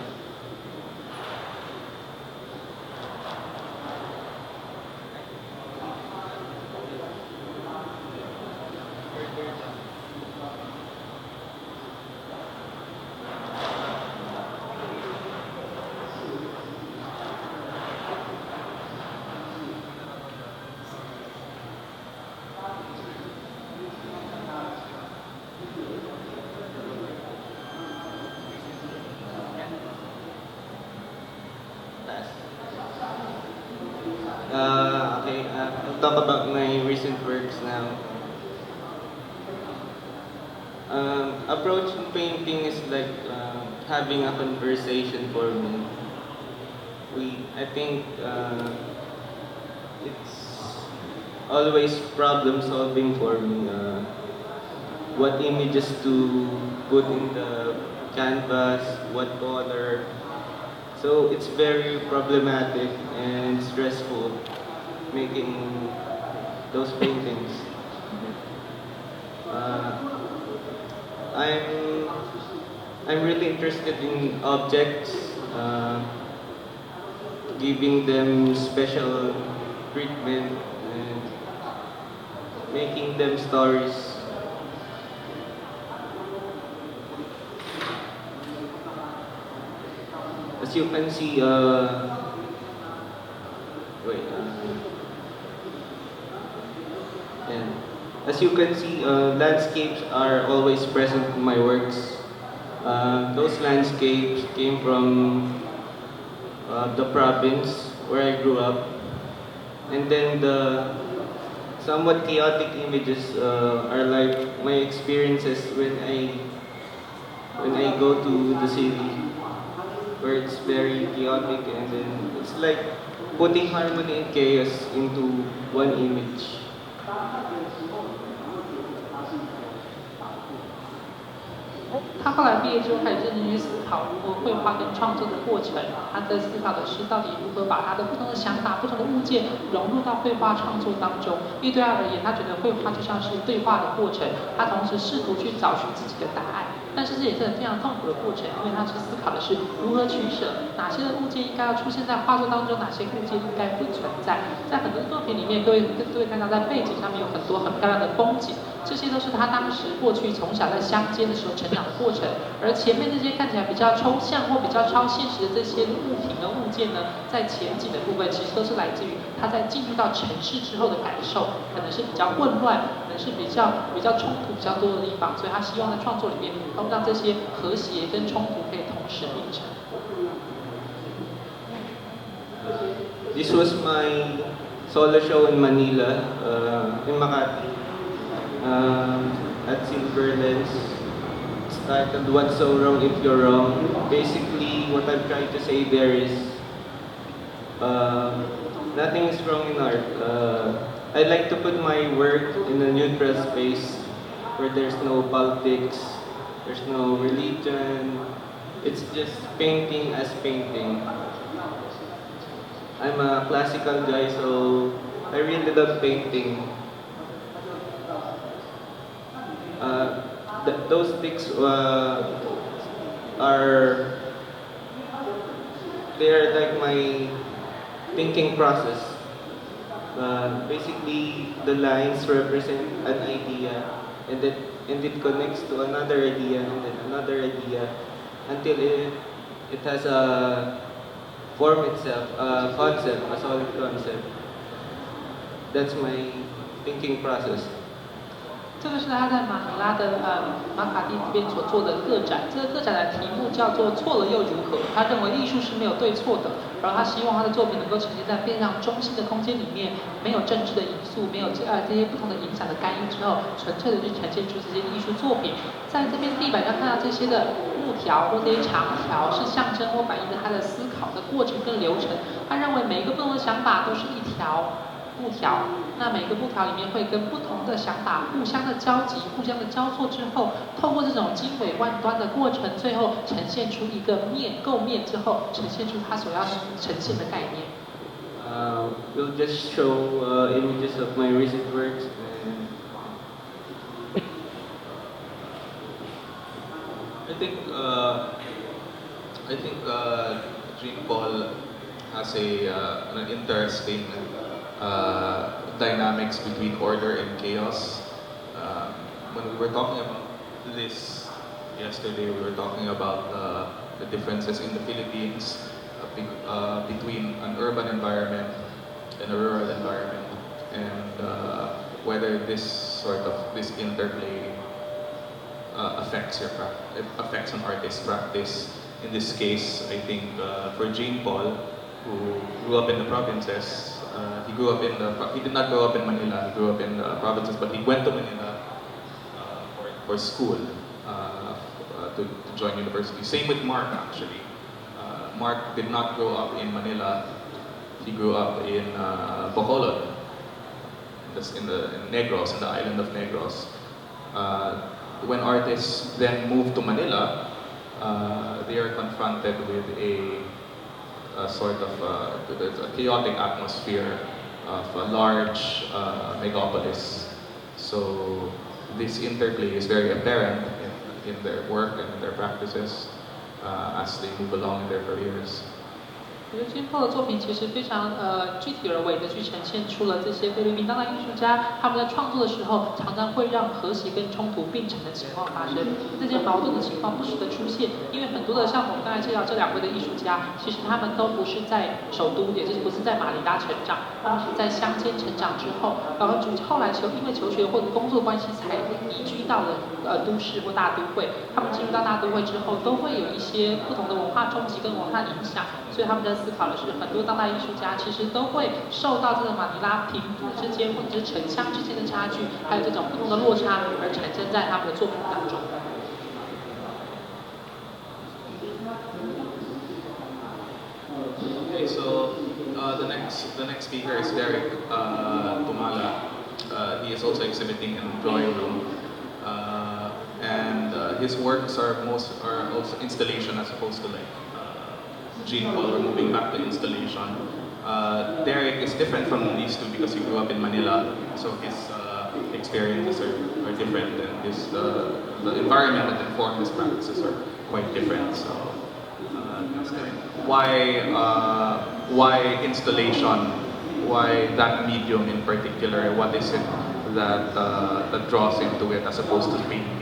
I'll talk about my recent works now. Approaching painting is like having a conversation for me. I think it's always problem solving for me. What images to put in the canvas, what color. So it's very problematic and stressful making those paintings. I'm really interested in objects, giving them special treatment and making them stories. As you can see, as you can see, landscapes are always present in my works. Those landscapes came from the province where I grew up, and then the somewhat chaotic images are like my experiences when I go to the city, where it's very chaotic, and then it's like putting harmony and chaos into one image. 他后来毕业之后开始认真去思考如何绘画跟创作的过程。他在思考的是到底如何把他的不同的想法、不同的物件融入到绘画创作当中。因为对他而言，他觉得绘画就像是对话的过程，他同时试图去找寻自己的答案。但是这也是很非常痛苦的过程，因为他去思考的是如何取舍，哪些的物件应该要出现在画作当中，哪些物件应该不存在。在很多作品里面，各位看到在背景上面有很多很漂亮的风景，这些都是他当时过去从小在乡间的时候成长的过程。而前面这些看起来比较抽象或比较超现实的这些物品跟物件呢，在前景的部分其实都是来自于他在进入到城市之后的感受，可能是比较混乱，可能是比较冲突比较多的地方，所以他希望在创作里面让这些和谐跟冲突可以同时并存。This was my solo show in Manila, in Makati, at Silver Lens. It's titled "What's So Wrong If You're Wrong." Basically, what I'm trying to say there is nothing is wrong in art. I like to put my work in a neutral space where there's no politics, there's no religion. It's just painting as painting. I'm a classical guy, so I really love painting. Those sticks they're like my thinking process. Basically, the lines represent an idea, and it connects to another idea, and then another idea, until it has a form itself, a concept, a solid concept. That's my thinking process. 这个是他在马尼拉的马卡蒂这边所做的个展，这个个展的题目叫做"错了又如何"。他认为艺术是没有对错的，然后他希望他的作品能够呈现在非常中性的空间里面，没有政治的因素，没有这些不同的影响的干预之后，纯粹的去呈现出这些艺术作品。在这边地板上看到这些的木条或这些长条，是象征或反映着他的思考的过程跟流程。他认为每一个不同的想法都是一条布条，那每个布条里面会跟不同的想法互相的交集、互相的交错之后，透过这种经纬万端的过程，最后呈现出一个构面之后，呈现出他所要呈现的概念。We'll just show images of my recent works. I think Jean Paul has an interesting dynamics between order and chaos. When we were talking about this yesterday, we were talking about the differences in the Philippines between an urban environment and a rural environment, and whether this interplay affects an artist's practice. In this case, I think for Jean Paul, who grew up in the provinces. He did not grow up in Manila. He grew up in the provinces, but he went to Manila for school to join university. Same with Mark, actually. Mark did not grow up in Manila. He grew up in Bacolod, in Negros, in the island of Negros. When artists then move to Manila, they are confronted with a sort of a chaotic atmosphere of a large megapolis. So this interplay is very apparent in their work and in their practices as they move along in their careers. 我觉得今后的作品其实非常具体而为的去呈现出了这些菲律宾当代艺术家他们在创作的时候，常常会让和谐跟冲突并存的情况发生，这些矛盾的情况不时的出现。因为很多的像我们刚才介绍这两位的艺术家，其实他们都不是在首都，也就是不是在马尼拉成长，他们是在乡间成长之后，然后后来因为求学或者工作关系才移居到了都市或大都会。他们进入到大都会之后，都会有一些不同的文化冲击跟文化影响，所以他们在思考的是，很多当代艺术家其实都会受到这个马尼拉贫富之间或者是城乡之间的差距，还有这种不同的落差而产生在他们的作品当中。Okay, so the next speaker is Derek TUMALA. He is also exhibiting in the drawing room, and his works are also installation as opposed to like gene color. Moving back to installation. Derek is different from these two because he grew up in Manila, so his experiences are different, and the environment that informed his practices are quite different. So, why installation? Why that medium in particular? What is it that draws him to it as opposed to painting?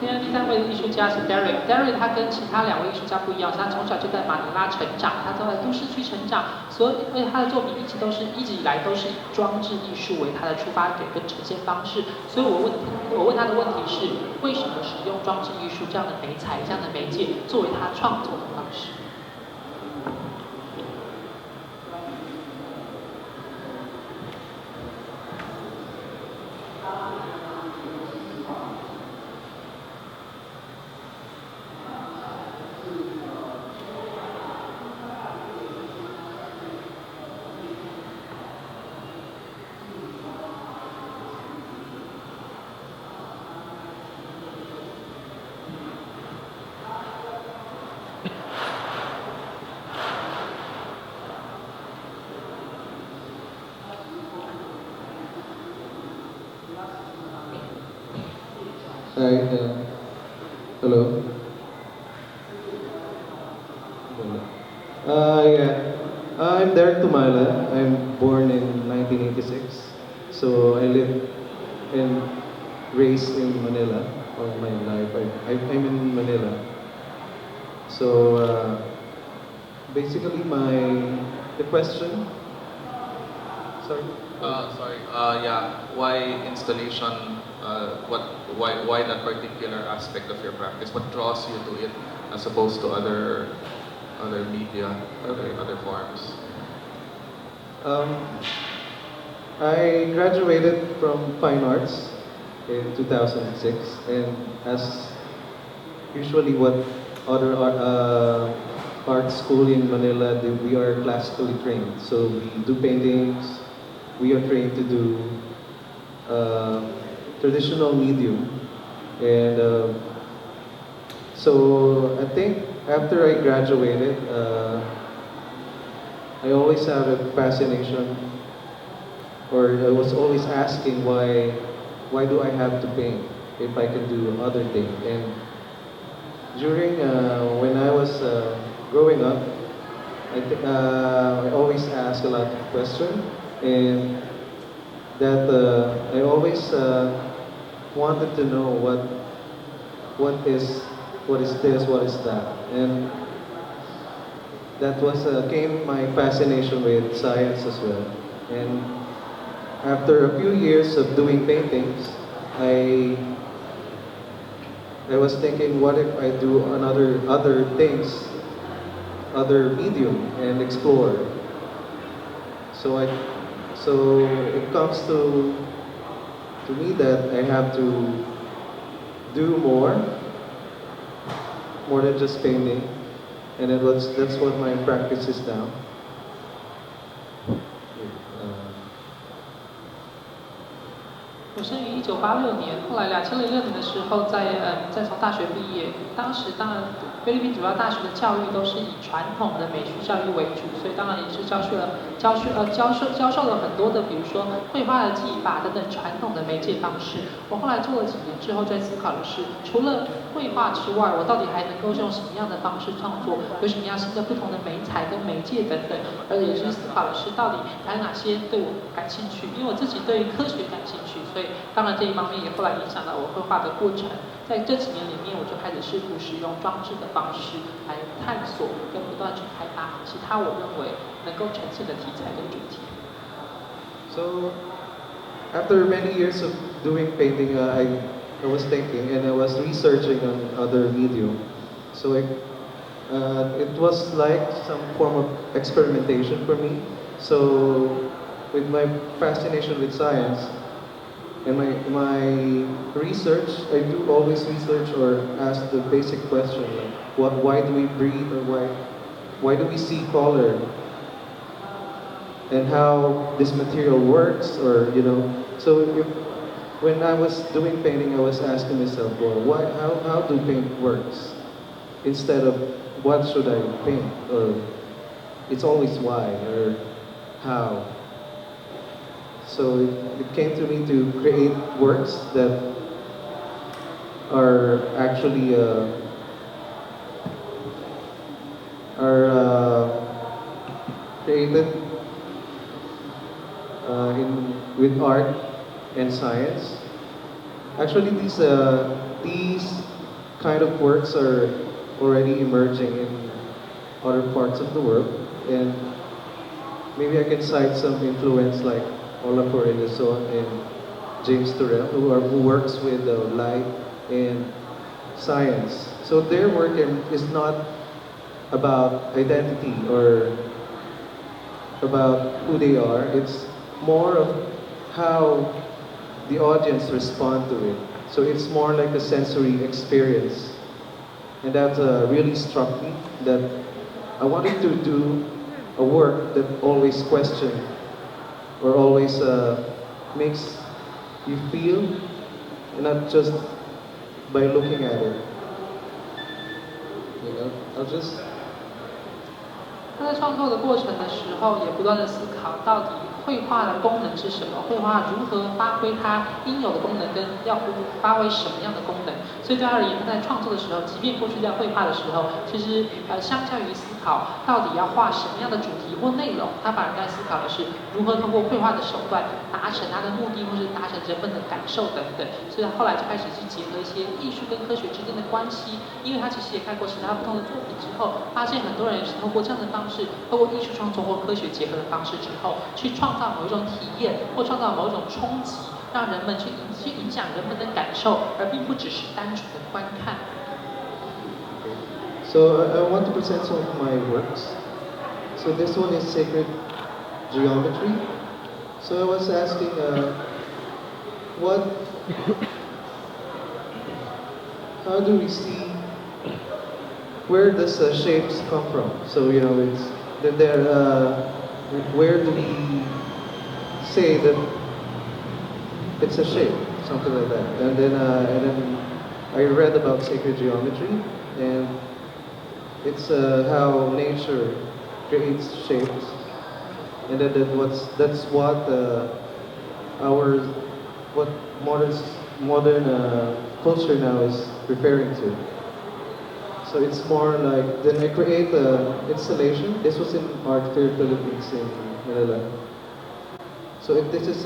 第三位的艺术家是 Derek。Derek 他跟其他两位艺术家不一样，他从小就在马尼拉成长，他都在都市区成长，所以他的作品一直以来都是以装置艺术为他的出发点跟呈现方式。所以我问他的问题是，为什么使用装置艺术这样的媒材、这样的媒介作为他创作的方式？Hi, hello. I'm Derek TUMALA. I'm born in 1986. So I live and raised in Manila all my life. I'm in Manila. So basically the question. Sorry. Why installation? Why that particular aspect of your practice? What draws you to it as opposed to other media, other forms? I graduated from Fine Arts in 2006, and as usually what other art school in Manila do, we are classically trained. So we do paintings. We are trained to do traditional medium, and so I think after I graduated, I always have a fascination, or I was always asking why do I have to paint if I can do other things? And during when I was growing up, I always asked a lot of questions, and that I always wanted to know what is this, what is that, and that was came my fascination with science as well. And after a few years of doing paintings, I I was thinking, what if I do other things, other medium, and explore? So it comes to me that I have to do more than just painting, and that's what my practice is now. Uh, 我生于1986年，后来2006年的时候再从大学毕业。当时当然菲律宾主要大学的教育都是以传统的美术教育为主，所以当然也是教授了很多的，比如说绘画的技法等等传统的媒介方式。我后来做了几年之后，在思考的是，除了绘画之外，我到底还能够用什么样的方式创作？有什么样新的不同的媒材跟媒介等等？而也是思考的是，到底还有哪些对我感兴趣？因为我自己对于科学感兴趣，所以当然这一方面也后来影响到我绘画的过程。在这几年里面，我就开始试图使用装置的方式来探索跟不断去开发其他我认为能够呈现的题材跟主题。So after many years of doing painting, I was thinking and I was researching on other medium. So it was like some form of experimentation for me. So with my fascination with science and my research, I do always research or ask the basic question like why do we breathe, or why do we see color, and how this material works, or so when I was doing painting, I was asking myself, well, how do paint works, instead of what should I paint, or it's always why or how. So it came to me to create works that are actually created with art and science. Actually, these kind of works are already emerging in other parts of the world, and maybe I can cite some influence like Olafur Elizondo and James Turrell, who works with light and science. So their work is not about identity or about who they are. It's more of how the audience respond to it. So it's more like a sensory experience. And that really struck me, that I wanted to do a work that always questions or always makes you feel, and not just by looking at it. I'll just 他在创作的过程的时候，也不断的思考到底绘画的功能是什么，绘画如何发挥它应有的功能，跟要发挥什么样的功能。所以对他而言，他在创作的时候，即便过去在绘画的时候，其实相较于思考到底要画什么样的主题或内容，他反而在思考的是如何通过绘画的手段达成他的目的，或是达成人们的感受等等。所以他后来就开始去结合一些艺术跟科学之间的关系，因为他其实也看过其他不同的作品之后，发现很多人是通过这样的方式，透过艺术创作或科学结合的方式之后，去创造某一种体验，或创造某一种冲击，让人们去影响人们的感受，而并不只是单纯的观看。So I want to present some of my works. So this one is sacred geometry. So I was asking, how do we see, where does shapes come from? So it's where do we say that it's a shape, something like that? And then I read about sacred geometry, and it's how nature creates shapes, and then that's what what modern culture now is referring to. So it's more like, then I create an installation. This was in Art Fair Philippines in Manila. So this is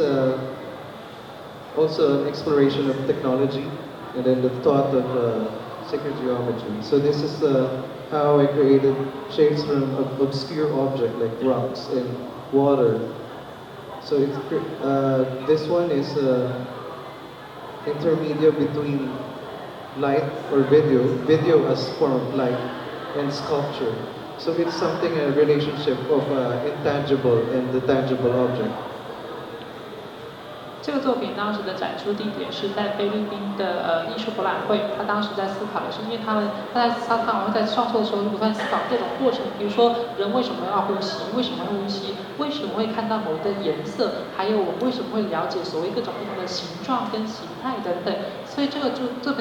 also an exploration of technology, and then the thought of sacred geometry. So this is how I created shapes from obscure objects like rocks and water. So this one is intermediate between light or video as form of light and sculpture. So it's something, a relationship of intangible and the tangible object. 这个作品当时的展出地点是在菲律宾的艺术博览会。他当时在思考的是，因为他在创作的时候不断思考各种过程，比如说人为什么要呼吸，为什么会呼吸，为什么会看到某一个颜色，还有我们为什么会了解所谓各种不同的形状跟形态等等。所以这本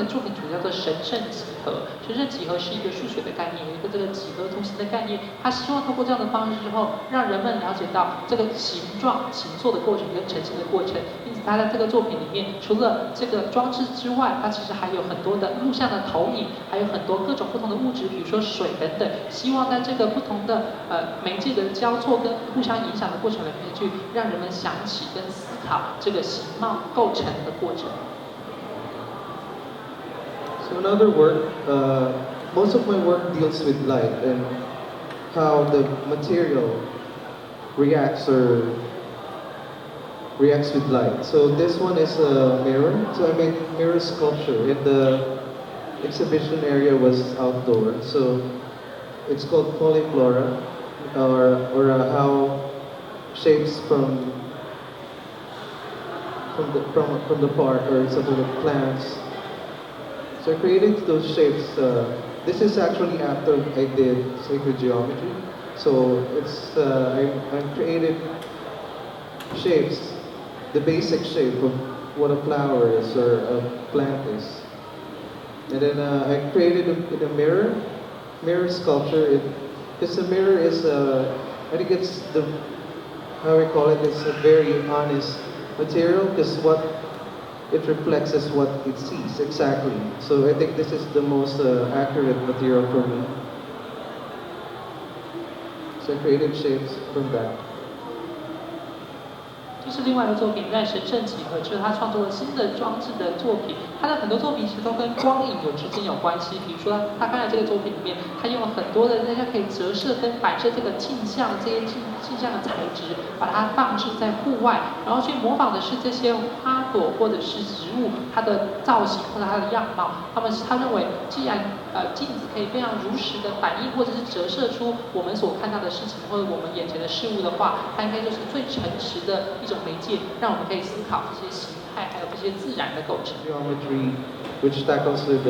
作品主要叫做神圣几何。神圣几何是一个数学的概念，有一个这个几何图形的概念。他希望通过这样的方式之后，让人们了解到这个形状形塑的过程跟成型的过程。因此，他在这个作品里面，除了这个装置之外，它其实还有很多的录像的投影，还有很多各种不同的物质，比如说水等等。希望在这个不同的媒介的交错跟互相影响的过程里面，去让人们想起跟思考这个形貌构成的过程。So another work, most of my work deals with light and how the material reacts with light. So this one is a mirror. So I made mirror sculpture. And the exhibition area was outdoor. So it's called polyflora, or how shapes from the park or some of the plants. So I created those shapes. This is actually after I did sacred geometry. So it's I created shapes, the basic shape of what a flower is or a plant is. And then I created a mirror sculpture. Because the mirror is, I think it's how I call it, it's a very honest material because what it reflects is what it sees exactly. So I think this is the most accurate material for me. So I created shapes from that. 这是另外一个作品，在神圣几何，就是他创作了新的装置的作品。他的很多作品其实都跟光影之间有关系。比如说，他刚才这个作品里面，他用了很多的大家可以折射跟摆设这个镜像这些镜像的材质，把它放置在户外，然后去模仿的是这些花朵或者是植物它的造型或者它的样貌。他认为，既然镜子可以非常如实的反映或者是折射出我们所看到的事情或者我们眼前的事物的话，它应该就是最诚实的一种媒介，让我们可以思考这些形态还有这些自然的构成。Geometry, which tackles with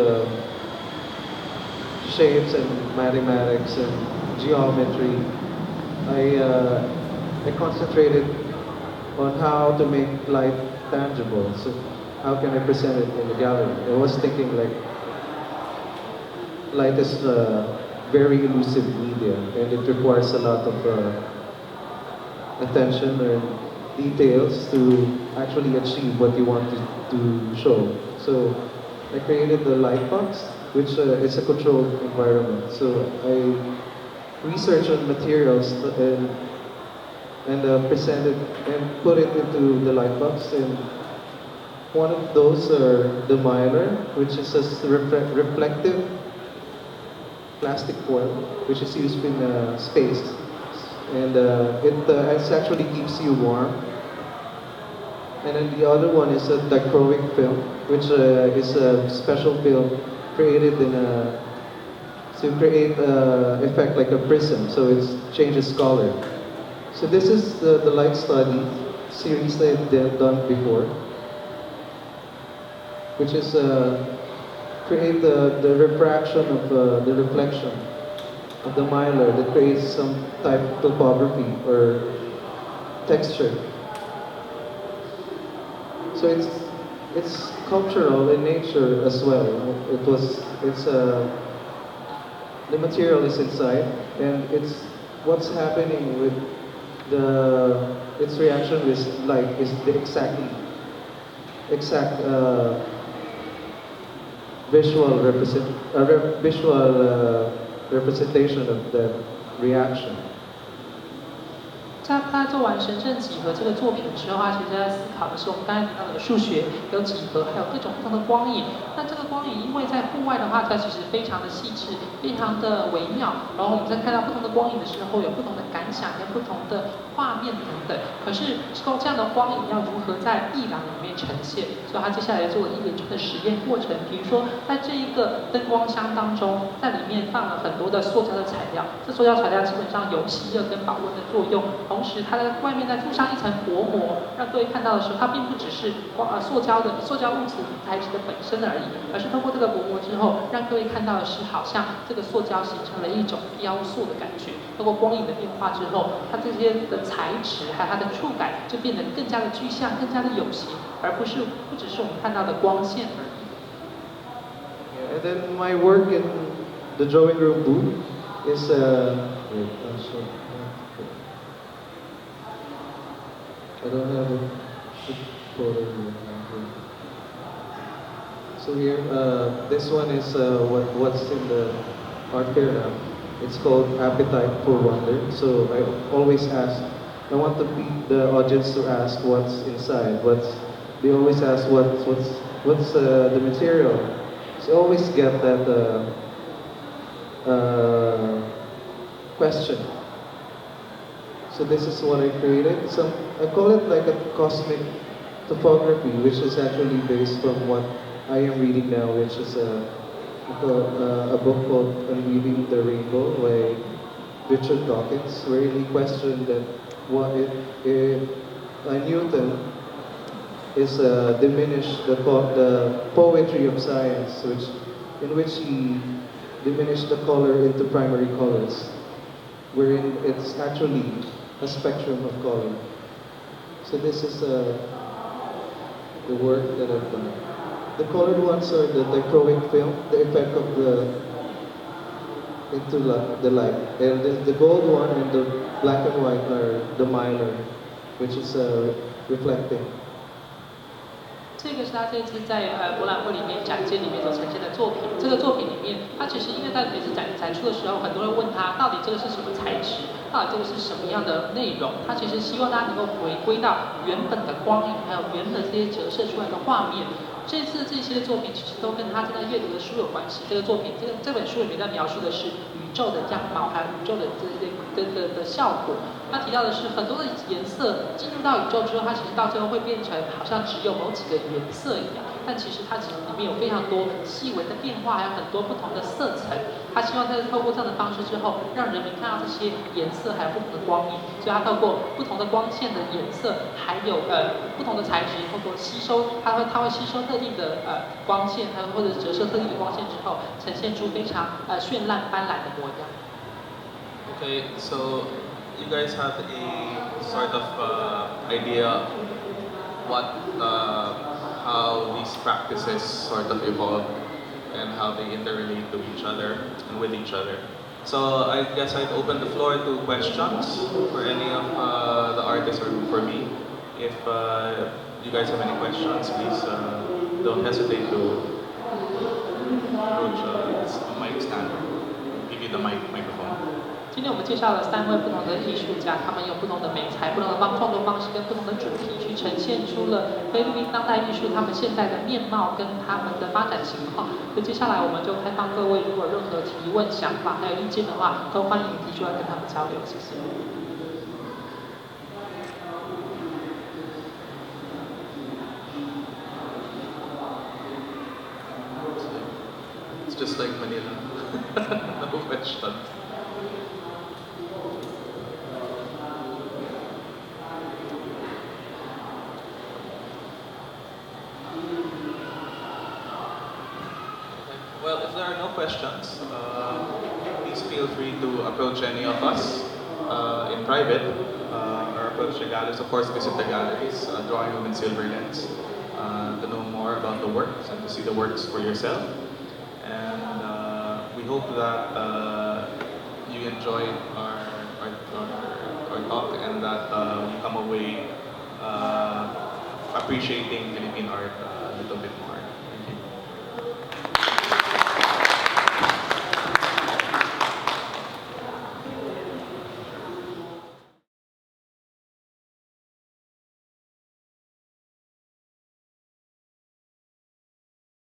shapes and mathematics and geometry. I concentrated on how to make light tangible. So how can I present it in the gallery? I was thinking like light is a very elusive media and it requires a lot of attention and details to actually achieve what you want to show. So I created the light box, which is a controlled environment. So I researched on materials and presented and put it into the light box. And one of those are the mylar, which is a reflective plastic foil, which is used in space. And it actually keeps you warm. And then the other one is a dichroic film, which is a special film created to create effect like a prism, so it changes color. So this is the light study series that I've done before, which is create the refraction of the reflection of the mylar that creates some type of topography or texture. So it's cultural in nature as well. The material is inside, and it's what's happening with its reaction with light is the exact visual representation of that reaction. 他做完神圣几何这个作品之后，他其实在思考的是我们刚才提到的数学，有几何，还有各种不同的光影。那这个光影因为在户外的话，它其实非常的细致，非常的微妙。然后我们在看到不同的光影的时候，有不同的感想，有不同的画面等等。可是这样的光影要如何在艺廊里面呈现？所以他接下来做了一连串的实验过程。比如说，在这一个灯光箱当中，在里面放了很多的塑胶的材料，这塑胶材料基本上有吸热跟保温的作用。同时，它在外面再附上一层薄膜，让各位看到的时候，它并不只是塑胶物质材质的本身而已，而是通过这个薄膜之后，让各位看到的是好像这个塑胶形成了一种雕塑的感觉。通过光影的变化之后，它这些的材质还有它的触感就变得更加的具象，更加的有形，而不只是我们看到的光线而已。And then my work in the drawing room booth is wait, I don't have a photo here. So here, this one is what's in the art fair now. It's called Appetite for Wonder. So I always ask, I want the audience to ask what's inside. They always ask what's the material. So I always get that question. So this is what I created. I call it like a cosmic topography, which is actually based from what I am reading now, which is a book called Unweaving the Rainbow by Richard Dawkins, where he questioned that what if Newton is diminished the poetry of science, in which he diminished the color into primary colors, wherein it's actually a spectrum of color. So this is the work that I've done. The colored ones are the dichroic film, the effect of into the light, and the gold one and the black and white are the Mylar, which is reflecting. 这个是他这次在博览会里面展间里面所呈现的作品。这个作品里面，他其实因为在每次展出的时候，很多人问他到底这个是什么材质，到底这个是什么样的内容。他其实希望大家能够回归到原本的光影，还有原本这些折射出来的画面。这次这些作品其实都跟他正在阅读的书有关系。这个作品，这本书里面在描述的是宇宙的样貌，还有宇宙的的效果。他提到的是很多的颜色进入到宇宙之后，它其实到最后会变成好像只有某几个颜色一样，但其实它其实里面有非常多细微的变化，还有很多不同的色层。他希望在透过这样的方式之后，让人们看到这些颜色还有不同的光影。所以他透过不同的光线的颜色，还有不同的材质，透过吸收，它会吸收特定的光线，还有或者折射特定的光线之后，呈现出非常绚烂斑斓的模样。Okay, so you guys have a sort of idea how these practices sort of evolve and how they interrelate to each other and with each other. So I guess I'd open the floor to questions for any of the artists or for me. If you guys have any questions, please don't hesitate to approach this mic stand. Give you the microphone. 今天我们介绍了3位不同的艺术家，他们用不同的美材、不同的创作方式跟不同的主题，去呈现出了菲律宾当代艺术他们现在的面貌跟他们的发展情况。所以接下来我们就开放各位，如果有任何提问、想法还有意见的话，都欢迎提出来跟他们交流。谢谢。It's just like Manila. No question. Well, if there are no questions, please feel free to approach any of us in private or approach the galleries. Of course, visit the galleries, Drawing Room and Silver Lens, to know more about the works and to see the works for yourself. And we hope that you enjoy our talk and that you come away appreciating Philippine art a little bit more.